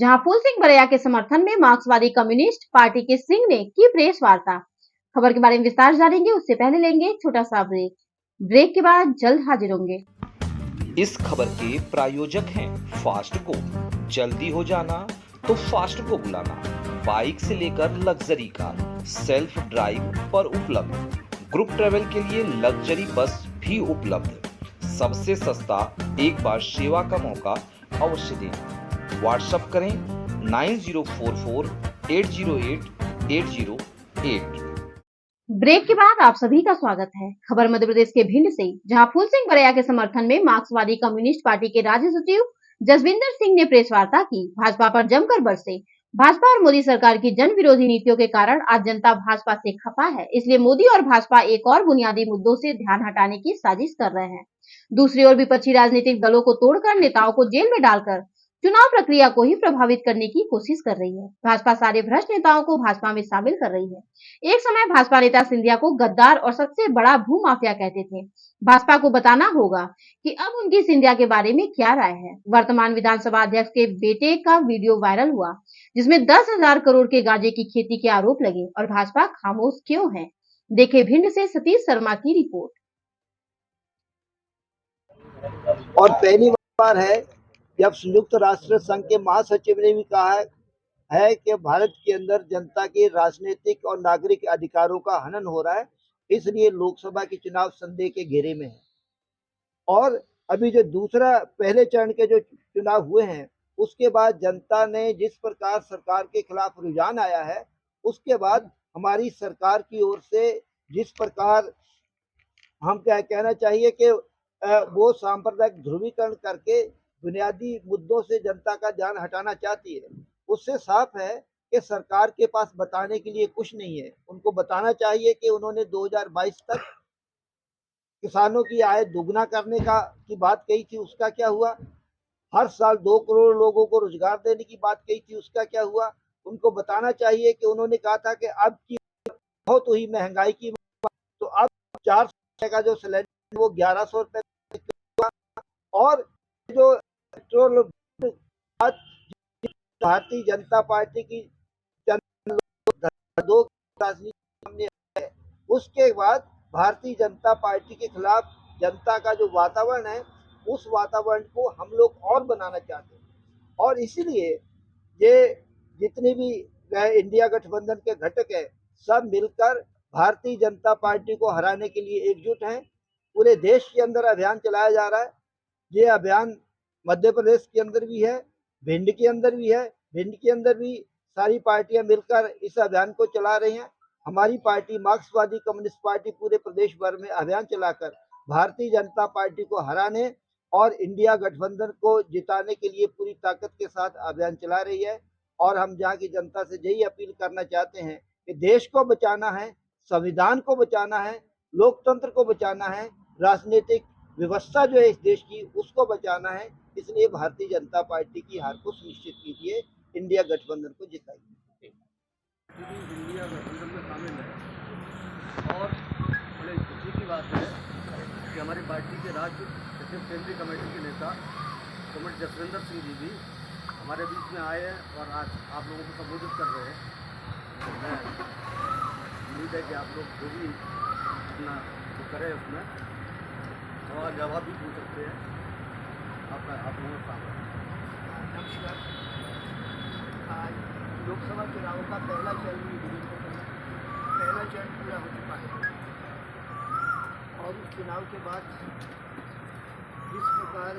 जहां फूल सिंह बरैया के समर्थन में मार्क्सवादी कम्युनिस्ट पार्टी के सिंह ने की प्रेस वार्ता। खबर के बारे में विस्तार जानेंगे, उससे पहले लेंगे एक छोटा सा ब्रेक। ब्रेक के बाद जल्द हाजिर होंगे। इस खबर के प्रायोजक हैं फास्ट को। जल्दी हो जाना तो फास्ट को बुलाना। बाइक से लेकर लग्जरी कार सेल्फ ड्राइव पर उपलब्ध। ग्रुप ट्रेवल के लिए लग्जरी बस भी उपलब्ध। सबसे सस्ता एक बार सेवा का मौका अवश्य दें। व्हाट्सएप करें 9044808808। ब्रेक के बाद आप सभी का स्वागत है। खबर मध्य प्रदेश के भिंड से, जहां फूल सिंह बरैया के समर्थन में मार्क्सवादी कम्युनिस्ट पार्टी के राज्य सचिव जसविंदर सिंह ने प्रेस वार्ता की। भाजपा पर जमकर बरसे। भाजपा और मोदी सरकार की जन विरोधी नीतियों के कारण आज जनता भाजपा से खफा है, इसलिए मोदी और भाजपा एक और बुनियादी मुद्दों से ध्यान हटाने की साजिश कर रहे हैं। दूसरी ओर विपक्षी राजनीतिक दलों को तोड़कर नेताओं को जेल में डालकर चुनाव प्रक्रिया को ही प्रभावित करने की कोशिश कर रही है। भाजपा सारे भ्रष्ट नेताओं को भाजपा में शामिल कर रही है। एक समय भाजपा नेता सिंधिया को गद्दार और सबसे बड़ा भूमाफिया कहते थे। भाजपा को बताना होगा कि अब उनकी सिंधिया के बारे में क्या राय है। वर्तमान विधानसभा अध्यक्ष के बेटे का वीडियो वायरल हुआ, जिसमें 10,000 करोड़ के गांजे की खेती के आरोप लगे और भाजपा खामोश क्यों है। देखे भिंड से सतीश शर्मा की रिपोर्ट। और पहली बार है जब संयुक्त राष्ट्र संघ के महासचिव ने भी कहा है कि भारत के अंदर जनता के राजनीतिक और नागरिक अधिकारों का हनन हो रहा है, इसलिए लोकसभा के चुनाव संदेह के घेरे में है। और अभी जो दूसरा पहले चरण के जो चुनाव हुए हैं, उसके बाद जनता ने जिस प्रकार सरकार के खिलाफ रुझान आया है, उसके बाद हमारी सरकार की ओर से जिस प्रकार हम क्या कहना चाहिए कि वो सांप्रदायिक ध्रुवीकरण करके बुनियादी मुद्दों से जनता का ध्यान हटाना चाहती है, उससे साफ है कि सरकार के पास बताने के लिए कुछ नहीं है। उनको बताना चाहिए कि उन्होंने 2022 तक किसानों की आय दुगना करने की बात कही थी, उसका क्या हुआ। हर साल 2 करोड़ लोगों को रोजगार देने की बात कही थी, उसका क्या हुआ। उनको बताना चाहिए कि उन्होंने कहा था कि अब की बहुत हुई महंगाई की, तो अब 400 का जो सिलेंडर वो 1100 रुपए और जो पेट्रोल भारतीय जनता पार्टी की दो राजनीति सामने है, उसके बाद भारतीय जनता पार्टी के खिलाफ जनता का जो वातावरण है, उस वातावरण को हम लोग और बनाना चाहते हैं। और इसीलिए ये जितने भी इंडिया गठबंधन के घटक है, सब मिलकर भारतीय जनता पार्टी को हराने के लिए एकजुट हैं। पूरे देश के अंदर अभियान चलाया जा रहा है। ये अभियान मध्य प्रदेश के अंदर भी है, भिंड के अंदर भी है। भिंड के अंदर भी सारी पार्टियां मिलकर इस अभियान को चला रही हैं। हमारी पार्टी मार्क्सवादी कम्युनिस्ट पार्टी पूरे प्रदेश भर में अभियान चलाकर भारतीय जनता पार्टी को हराने और इंडिया गठबंधन को जिताने के लिए पूरी ताकत के साथ अभियान चला रही है। और हम जहाँ की जनता से यही अपील करना चाहते हैं कि देश को बचाना है, संविधान को बचाना है, लोकतंत्र को बचाना है, राजनीतिक व्यवस्था जो है इस देश की उसको बचाना है। इसलिए भारतीय जनता पार्टी की हार को सुनिश्चित कीजिए, इंडिया गठबंधन को जिताइए। इंडिया गठबंधन में शामिल है और बड़े खुशी की बात है कि हमारी पार्टी के राज्य सचिव केंद्रीय कमेटी के नेता कॉमरेड जसविंदर सिंह जी भी हमारे बीच में आए हैं और आज आप लोगों को संबोधित कर रहे हैं। तो मैं उम्मीद है कि आप लोग जो भी अपना जो करें उसमें सवाल जवाब भी पूछ सकते हैं। आप लोगों का नमस्कार। आज लोकसभा चुनाव का पहला चरण पूरा हो चुका है और उस चुनाव के बाद जिस प्रकार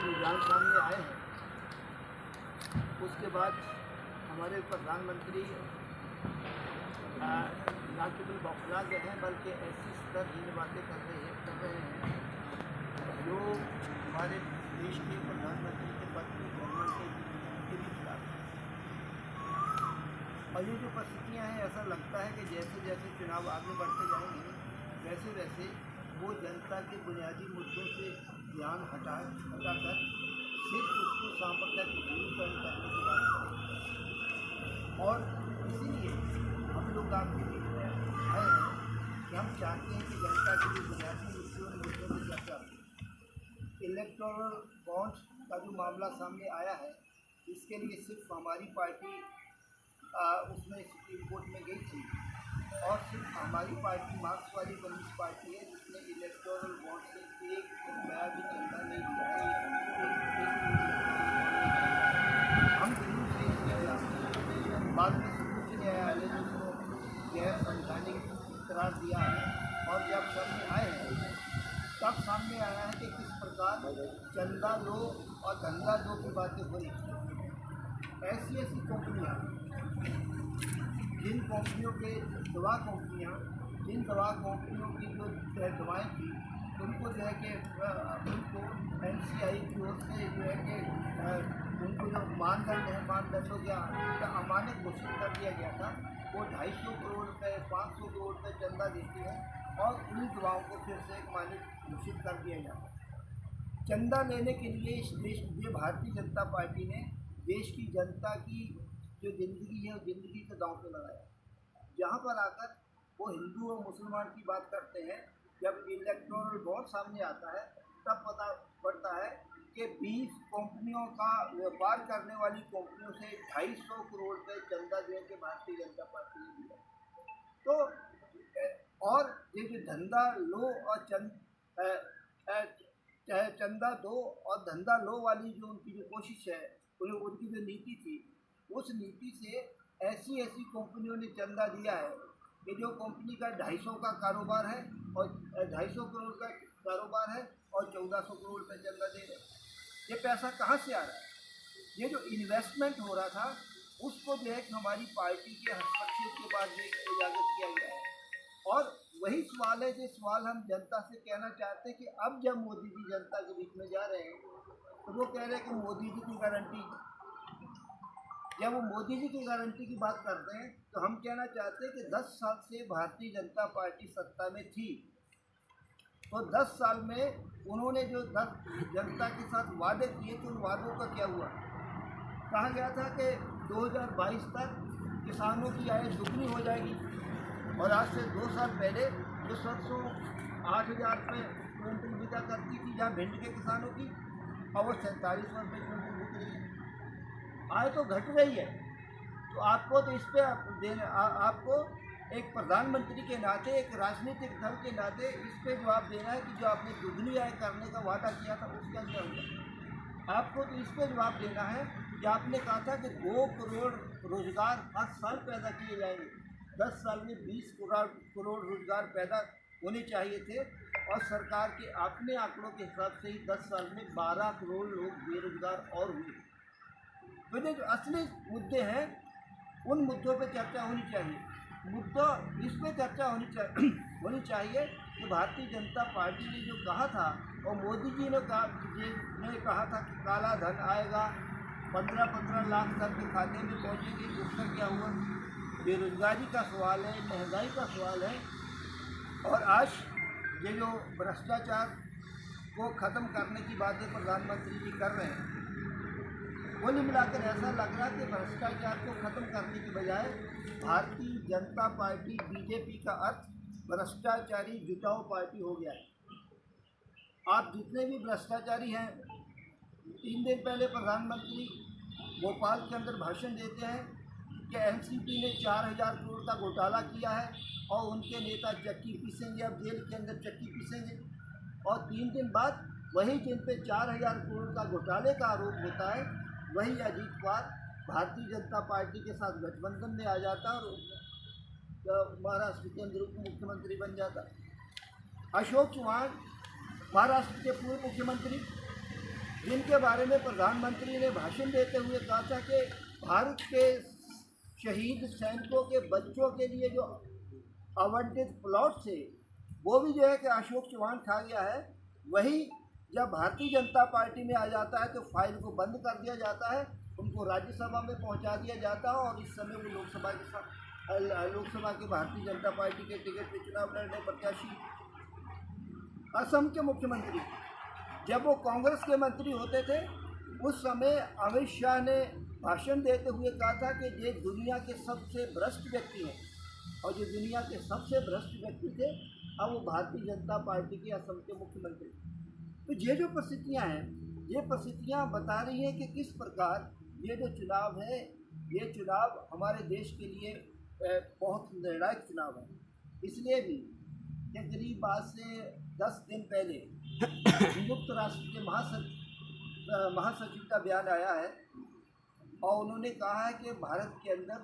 रुझान सामने आए हैं, उसके बाद हमारे प्रधानमंत्री ना केवल बौखला गए हैं बल्कि ऐसी स्तरहीन बातें कर रहे हैं जो हमारे देश के प्रधानमंत्री के पद की गरिमा के भी खिलाफ है। और ये जो परिस्थितियाँ हैं, ऐसा लगता है कि जैसे जैसे चुनाव आगे बढ़ते जाएंगे वैसे वैसे वो जनता के बुनियादी मुद्दों से ध्यान हटाकर सिर्फ उसको सांप्रदायिक ध्रुवीकरण करने की बात करेंगे। और इसीलिए हम लोग आपके बीच में आए हैं कि हम चाहते हैं कि जनता के जो बुनियादी मुद्दों की चर्चा। इलेक्टोरल बॉन्ड्स का जो मामला सामने आया है, इसके लिए सिर्फ हमारी पार्टी उसमें सुप्रीम कोर्ट में गई थी और सिर्फ हमारी पार्टी मार्क्सवादी कम्युनिस्ट पार्टी है जिसने इलेक्टोरल बॉन्ड से एक रुपया भी चंदा नहीं दिया है। हम दिल्ली से किया, बाद में सर्वोच्च न्यायालय ने उसको गैर संवैधानिक करार दिया है और जब सामने आए हैं तब सामने आया है कि किस प्रकार चंदा लो और धंधा दो की बातें हो रही हैं। ऐसी कंपनियाँ, जिन कंपनियों के दवा कंपनियाँ, जिन दवा कंपनियों की जो दवाएँ थी उनको जो है कि उनको NCI की ओर से जो है कि उनको जो मानदंड है, मानदंडों के अमानक घोषित कर दिया गया था, वो 250 करोड़ रुपये, 500 करोड़ रुपये चंदा देती है और उन दवाओं को फिर से एक मानक घोषित कर दिया जाता है। चंदा लेने के लिए इस देश में भारतीय जनता पार्टी ने देश की जनता की जो ज़िंदगी है, वो ज़िंदगी को दांव पे लगाया। जहाँ पर आकर वो हिंदू और मुसलमान की बात करते हैं, जब इलेक्टोरल बॉन्ड सामने आता है तब पता पड़ता है कि 20 कंपनियों का व्यापार करने वाली कंपनियों से 250 करोड़ रुपये चंदा दे के भारतीय जनता पार्टी ने दिया। तो और ये जो धंधा लो और चंदा दो और धंधा लो वाली जो उनकी जो कोशिश है, उनकी जो नीति थी, उस नीति से ऐसी कंपनियों ने चंदा दिया है कि जो कंपनी का 250 का कारोबार है और 250 करोड़ का कारोबार है और 1400 करोड़ रुपये चंदा दे रहे हैं। ये पैसा कहाँ से आ रहा है? ये जो इन्वेस्टमेंट हो रहा था उसको जो है कि हमारी पार्टी के हस्तक्षेप के बाद जो उजागर किया गया है। और वही सवाल है जो सवाल हम जनता से कहना चाहते हैं कि अब जब मोदी जी जनता के बीच में जा रहे हैं तो वो कह रहे हैं कि मोदी जी की गारंटी, जब वो मोदी जी की गारंटी की बात करते हैं तो हम कहना चाहते हैं कि 10 साल से भारतीय जनता पार्टी सत्ता में थी, तो 10 साल में उन्होंने जो जनता के साथ वादे किए थे, उन वादों का क्या हुआ? कहा गया था कि 2022 तक किसानों की आय दुगनी हो जाएगी और आज से 2 साल पहले जो सरसों 8,000 रुपये क्विंटल बिका करती थी जहाँ भिंड के किसानों की, और वो 47 रुपये क्विंटल बिक रही है। आय तो घट रही है। तो आपको तो इस पर आपको एक प्रधानमंत्री के नाते, एक राजनीतिक दल के नाते इस पर जवाब देना है कि जो आपने दुगनी आय करने का वादा किया था उसका क्या हुआ। आपको तो इस पर जवाब देना है कि आपने कहा था कि 2 करोड़ रोजगार हर साल पैदा किए जाएंगे। 10 साल में 20 करोड़ रोजगार पैदा होने चाहिए थे और सरकार के अपने आंकड़ों के हिसाब से ही 10 साल में 12 करोड़ लोग बेरोजगार और हुए। तो ये जो असली मुद्दे हैं उन मुद्दों पे चर्चा होनी चाहिए। मुद्दा इस पे चर्चा होनी चाहिए कि भारतीय जनता पार्टी ने जो कहा था और मोदी जी ने कहा था कि काला धन आएगा, 15-15 लाख सबके खाते में पहुँचेगी, उसका क्या हुआ? बेरोजगारी का सवाल है, महंगाई का सवाल है। और आज ये जो भ्रष्टाचार को ख़त्म करने की बातें प्रधानमंत्री जी कर रहे हैं, कुल मिलाकर ऐसा लग रहा है कि भ्रष्टाचार को ख़त्म करने की बजाय भारतीय जनता पार्टी BJP का अर्थ भ्रष्टाचारी जुटाऊ पार्टी हो गया है। आप जितने भी भ्रष्टाचारी हैं, 3 दिन पहले प्रधानमंत्री भोपाल के अंदर भाषण देते हैं कि NCP ने 4,000 करोड़ का घोटाला किया है और उनके नेता चक्की पीसेंगे, अब जेल के अंदर चक्की पीसेंगे। और 3 दिन बाद वही जिन पे 4,000 करोड़ का घोटाले का आरोप होता है, वही अजीत पवार भारतीय जनता पार्टी के साथ गठबंधन में आ जाता और महाराष्ट्र के अंदर उप मुख्यमंत्री बन जाता। अशोक चव्हाण महाराष्ट्र के पूर्व मुख्यमंत्री, जिनके बारे में प्रधानमंत्री ने भाषण देते हुए कहा था कि भारत के शहीद सैनिकों के बच्चों के लिए जो आवंटित प्लॉट थे वो भी जो है कि अशोक चव्हाण खा गया है। वही जब भारतीय जनता पार्टी में आ जाता है तो फाइल को बंद कर दिया जाता है, उनको राज्यसभा में पहुंचा दिया जाता है और इस समय वो लोकसभा के भारतीय जनता पार्टी के टिकट पर चुनाव लड़ने प्रत्याशी। असम के मुख्यमंत्री, जब वो कांग्रेस के मंत्री होते थे उस समय अमित शाह ने भाषण देते हुए कहा था कि ये दुनिया के सबसे भ्रष्ट व्यक्ति हैं, और जो दुनिया के सबसे भ्रष्ट व्यक्ति थे अब वो भारतीय जनता पार्टी के असम के मुख्यमंत्री। तो ये जो परिस्थितियाँ हैं, ये परिस्थितियाँ बता रही हैं कि किस प्रकार ये जो चुनाव है, ये चुनाव हमारे देश के लिए बहुत निर्णायक चुनाव है। इसलिए भी कि करीब आज से 10 दिन पहले संयुक्त राष्ट्र के महासचिव का बयान आया है और उन्होंने कहा है कि भारत के अंदर